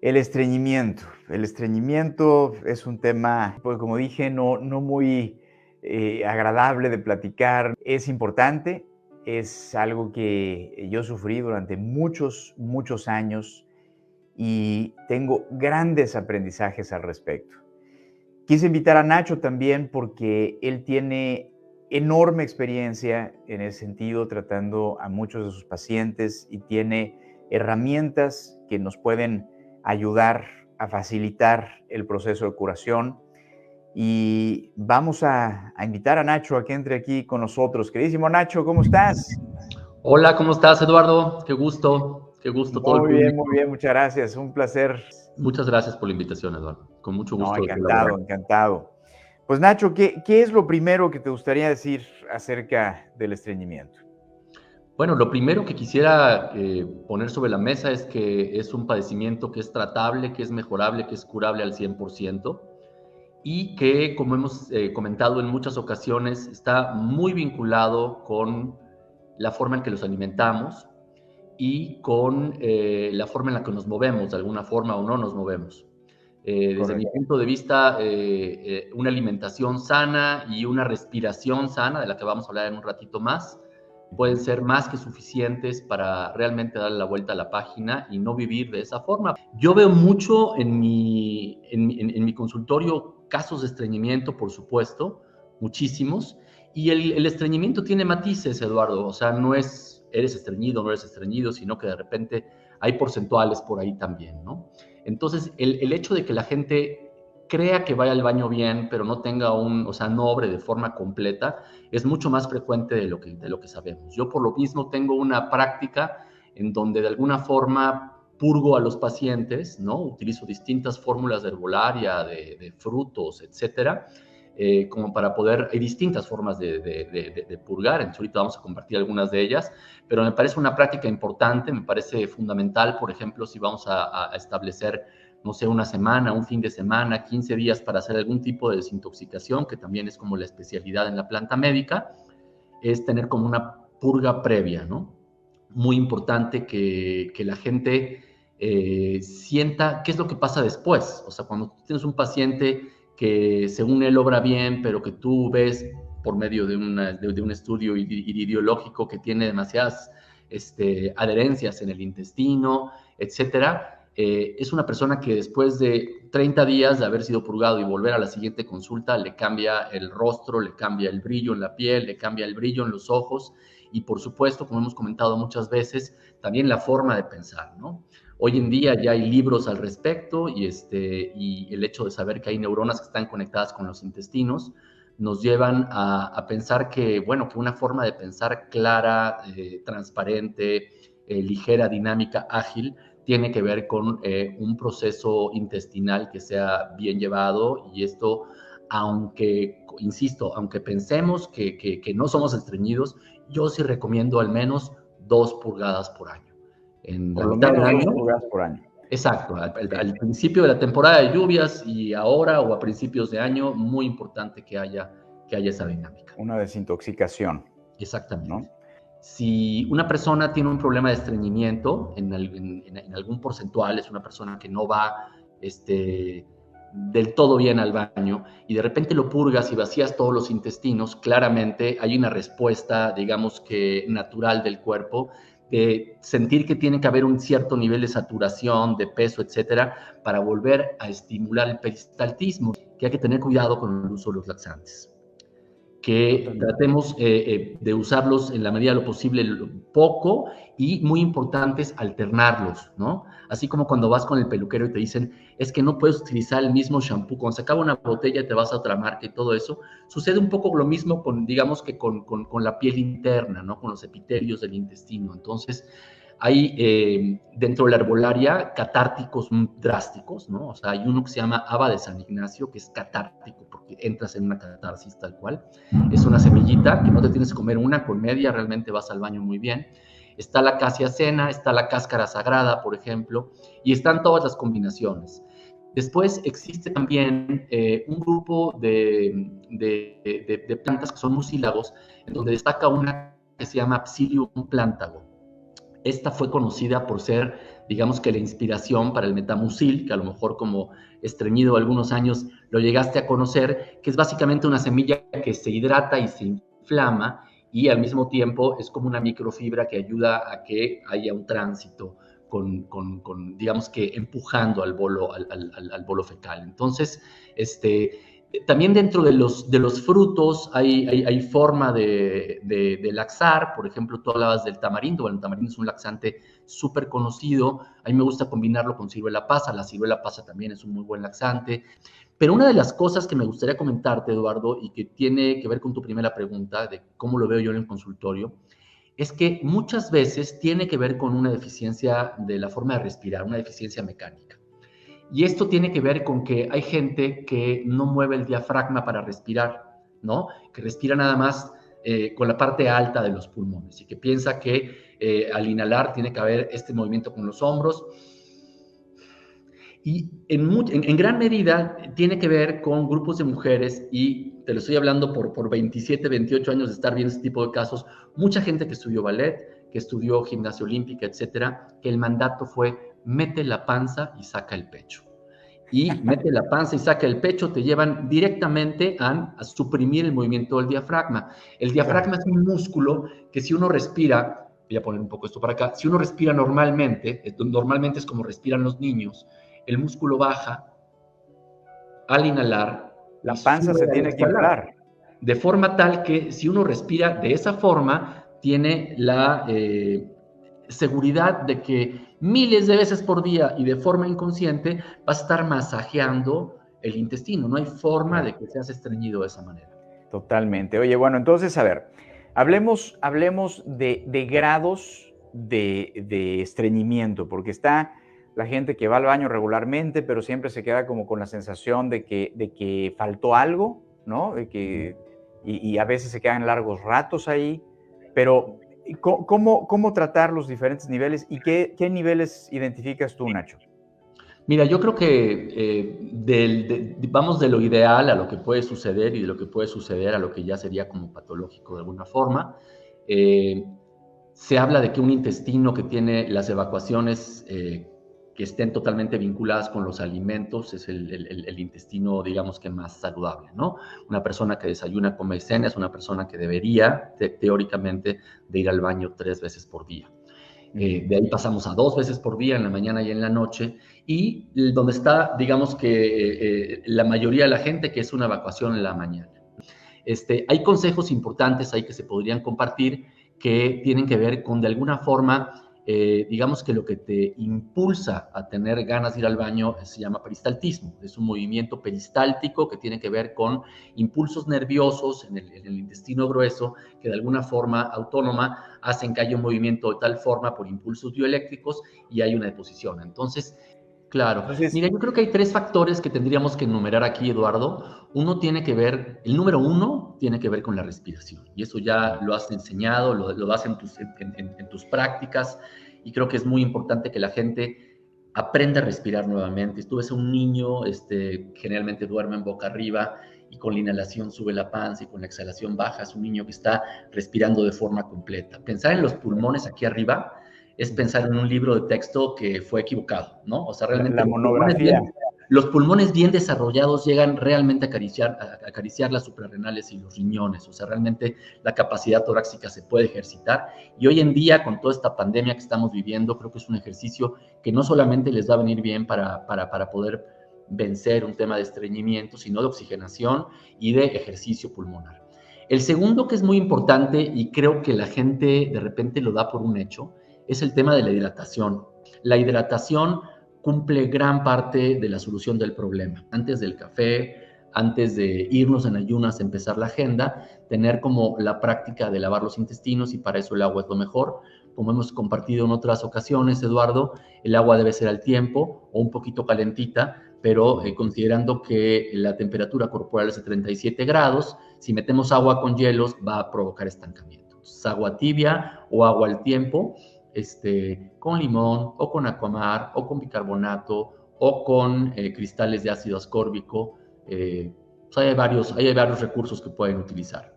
El estreñimiento. El estreñimiento es un tema, pues como dije, no muy agradable de platicar. Es importante, es algo que yo sufrí durante muchos años y tengo grandes aprendizajes al respecto. Quise invitar a Nacho también porque él tiene enorme experiencia en ese sentido, tratando a muchos de sus pacientes y tiene herramientas que nos pueden ayudar a facilitar el proceso de curación. Y vamos a invitar a Nacho a que entre aquí con nosotros. Queridísimo Nacho, ¿cómo estás? Hola, ¿cómo estás, Eduardo? Qué gusto todo el Muy público. bien, muchas gracias. Un placer. Muchas gracias por la invitación, Eduardo. Con mucho No, gusto de colaborar. encantado, encantado. Pues Nacho, ¿qué es lo primero que te gustaría decir acerca del estreñimiento? Bueno, lo primero que quisiera poner sobre la mesa es que es un padecimiento que es tratable, que es mejorable, que es curable al 100% y que, como hemos comentado en muchas ocasiones, está muy vinculado con la forma en que los alimentamos y con la forma en la que nos movemos, de alguna forma o no nos movemos. Desde mi Correcto. punto de vista, una alimentación sana y una respiración sana, de la que vamos a hablar en un ratito más, pueden Ujú. ser más que suficientes para realmente darle la vuelta a la página y no vivir de esa forma. Yo veo mucho en mi consultorio casos de estreñimiento, por supuesto, muchísimos, y el estreñimiento tiene matices, Eduardo, o sea, no es eres estreñido, no eres estreñido, sino que de repente hay porcentuales por ahí también, ¿no? Entonces, el hecho de que la gente crea que vaya al baño bien, pero no tenga o sea, no obre de forma completa, es mucho más frecuente de lo que sabemos. Yo por lo mismo tengo una práctica en donde de alguna forma purgo a los pacientes, ¿no? Utilizo distintas fórmulas de herbolaria, de frutos, etcétera, como para poder, hay distintas formas de purgar, entonces ahorita vamos a compartir algunas de ellas, pero me parece una práctica importante, me parece fundamental, por ejemplo, si vamos a establecer, no sé, una semana, un fin de semana, 15 días para hacer algún tipo de desintoxicación, que también es como la especialidad en la planta médica, es tener como una purga previa, ¿no? Muy importante que la gente sienta qué es lo que pasa después. O sea, cuando tienes un paciente que según él obra bien, pero que tú ves por medio de un estudio ideológico que tiene demasiadas adherencias en el intestino, etcétera, es una persona que después de 30 días de haber sido purgado y volver a la siguiente consulta, le cambia el rostro, le cambia el brillo en la piel, le cambia el brillo en los ojos y, por supuesto, como hemos comentado muchas veces, también la forma de pensar, ¿no? Hoy en día ya hay libros al respecto y el hecho de saber que hay neuronas que están conectadas con los intestinos nos llevan a pensar que, bueno, que una forma de pensar clara, transparente, ligera, dinámica, ágil, tiene que ver con un proceso intestinal que sea bien llevado y esto, aunque, insisto, aunque pensemos que no somos estreñidos, yo sí recomiendo al menos 2 pulgadas por año. En la Por lo mitad del menos dos año, pulgadas por año. exacto, Ok. al principio de la temporada de lluvias y ahora o a principios de año, muy importante que haya esa dinámica. Una desintoxicación, Exactamente. ¿no? Si una persona tiene un problema de estreñimiento, en algún porcentual, es una persona que no va del todo bien al baño y de repente lo purgas y vacías todos los intestinos, claramente hay una respuesta, digamos que natural del cuerpo, de sentir que tiene que haber un cierto nivel de saturación, de peso, etcétera, para volver a estimular el peristaltismo, que hay que tener cuidado con el uso de los laxantes, que Totalmente. tratemos de usarlos en la medida de lo posible poco y muy importante es alternarlos, ¿no? Así como cuando vas con el peluquero y te dicen, es que no puedes utilizar el mismo shampoo, cuando se acaba una botella te vas a otra marca y todo eso, sucede un poco lo mismo con, digamos que con la piel interna, ¿no? Con los epitelios del intestino. Entonces, hay dentro de la herbolaria catárticos drásticos, ¿no? O sea, hay uno que se llama haba de San Ignacio, que es catártico porque entras en una catarsis tal cual. Es una semillita que no te tienes que comer una, con media realmente vas al baño muy bien. Está la casia cena, está la cáscara sagrada, por ejemplo, y están todas las combinaciones. Después existe también un grupo de plantas que son mucílagos, en donde destaca una que se llama Psyllium plantago. Esta fue conocida por ser digamos que la inspiración para el metamucil, que a lo mejor como estreñido algunos años lo llegaste a conocer, que es básicamente una semilla que se hidrata y se inflama y al mismo tiempo es como una microfibra que ayuda a que haya un tránsito digamos que empujando al bolo fecal. Entonces, también dentro de los frutos hay forma de laxar. Por ejemplo, tú hablabas del tamarindo. Bueno, el tamarindo es un laxante súper conocido. A mí me gusta combinarlo con ciruela pasa. La ciruela pasa también es un muy buen laxante. Pero una de las cosas que me gustaría comentarte, Eduardo, y que tiene que ver con tu primera pregunta de cómo lo veo yo en el consultorio, es que muchas veces tiene que ver con una deficiencia de la forma de respirar, una deficiencia mecánica. Y esto tiene que ver con que hay gente que no mueve el diafragma para respirar, ¿no? Que respira nada más con la parte alta de los pulmones y que piensa que al inhalar tiene que haber este movimiento con los hombros. Y en gran medida tiene que ver con grupos de mujeres, y te lo estoy hablando por 27, 28 años de estar viendo este tipo de casos, mucha gente que estudió ballet, que estudió gimnasia olímpica, etcétera, que el mandato fue mete la panza y saca el pecho. Y mete la panza y saca el pecho, te llevan directamente a suprimir el movimiento del diafragma. El diafragma es un músculo que si uno respira, voy a poner un poco esto para acá, si uno respira normalmente es como respiran los niños, el músculo baja al inhalar y La panza sube se al tiene que exhalar. inflar. De forma tal que si uno respira de esa forma, tiene la seguridad de que miles de veces por día y de forma inconsciente vas a estar masajeando el intestino. No hay forma de que seas estreñido de esa manera. Totalmente. Oye, bueno, entonces, a ver, hablemos de grados de estreñimiento, porque está la gente que va al baño regularmente, pero siempre se queda como con la sensación de que faltó algo, ¿no? Y a veces se quedan largos ratos ahí, pero ¿cómo tratar los diferentes niveles y qué niveles identificas tú, Nacho? Mira, yo creo que vamos de lo ideal a lo que puede suceder y de lo que puede suceder a lo que ya sería como patológico de alguna forma. Eh, Se habla de que un intestino que tiene las evacuaciones que estén totalmente vinculadas con los alimentos es el intestino, digamos que más saludable, ¿no? Una persona que desayuna, come y cena es una persona que debería, teóricamente, de ir al baño 3 veces por día. De ahí pasamos a 2 veces por día, en la mañana y en la noche, y donde está, digamos que la mayoría de la gente, que es una evacuación en la mañana. Hay consejos importantes ahí que se podrían compartir que tienen que ver con, de alguna forma, digamos que lo que te impulsa a tener ganas de ir al baño se llama peristaltismo. Es un movimiento peristáltico que tiene que ver con impulsos nerviosos en el intestino grueso que de alguna forma autónoma hacen que haya un movimiento de tal forma por impulsos bioeléctricos y hay una deposición. Entonces, claro. Entonces, Mira, yo creo que hay 3 factores que tendríamos que enumerar aquí, Eduardo. El número 1 tiene que ver con la respiración. Y eso ya lo has enseñado, lo das en tus prácticas. Y creo que es muy importante que la gente aprenda a respirar nuevamente. Tú ves a un niño, generalmente duerme en boca arriba y con la inhalación sube la panza y con la exhalación baja. Es un niño que está respirando de forma completa. Pensar en los pulmones aquí arriba es pensar en un libro de texto que fue equivocado, ¿no? O sea, realmente la monografía. los pulmones bien desarrollados llegan realmente a acariciar las suprarrenales y los riñones. O sea, realmente la capacidad torácica se puede ejercitar. Y hoy en día, con toda esta pandemia que estamos viviendo, creo que es un ejercicio que no solamente les va a venir bien para poder vencer un tema de estreñimiento, sino de oxigenación y de ejercicio pulmonar. El segundo, que es muy importante y creo que la gente de repente lo da por un hecho, es el tema de la hidratación. La hidratación cumple gran parte de la solución del problema. Antes del café, antes de irnos en ayunas a empezar la agenda, tener como la práctica de lavar los intestinos, y para eso el agua es lo mejor. Como hemos compartido en otras ocasiones, Eduardo, el agua debe ser al tiempo o un poquito calentita, pero considerando que la temperatura corporal es de 37 grados, si metemos agua con hielos va a provocar estancamiento. Entonces, agua tibia o agua al tiempo, con limón o con aquamar o con bicarbonato o con cristales de ácido ascórbico. Pues hay varios recursos que pueden utilizar.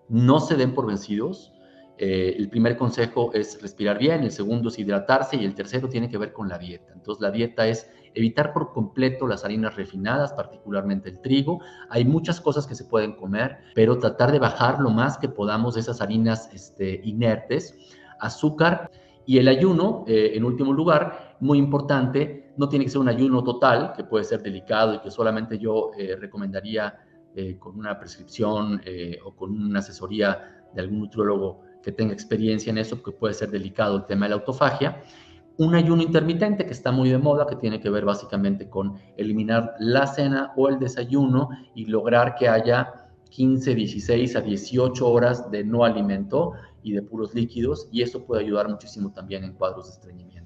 No se den por vencidos. El primer consejo es respirar bien, el segundo es hidratarse y el tercero tiene que ver con la dieta. Entonces, la dieta es evitar por completo las harinas refinadas, particularmente el trigo. Hay muchas cosas que se pueden comer, pero tratar de bajar lo más que podamos de esas harinas inertes, azúcar y el ayuno, en último lugar, muy importante, no tiene que ser un ayuno total, que puede ser delicado y que solamente yo recomendaría con una prescripción o con una asesoría de algún nutriólogo que tenga experiencia en eso, porque puede ser delicado el tema de la autofagia. Un ayuno intermitente que está muy de moda, que tiene que ver básicamente con eliminar la cena o el desayuno y lograr que haya 15, 16 a 18 horas de no alimento y de puros líquidos, y eso puede ayudar muchísimo también en cuadros de estreñimiento.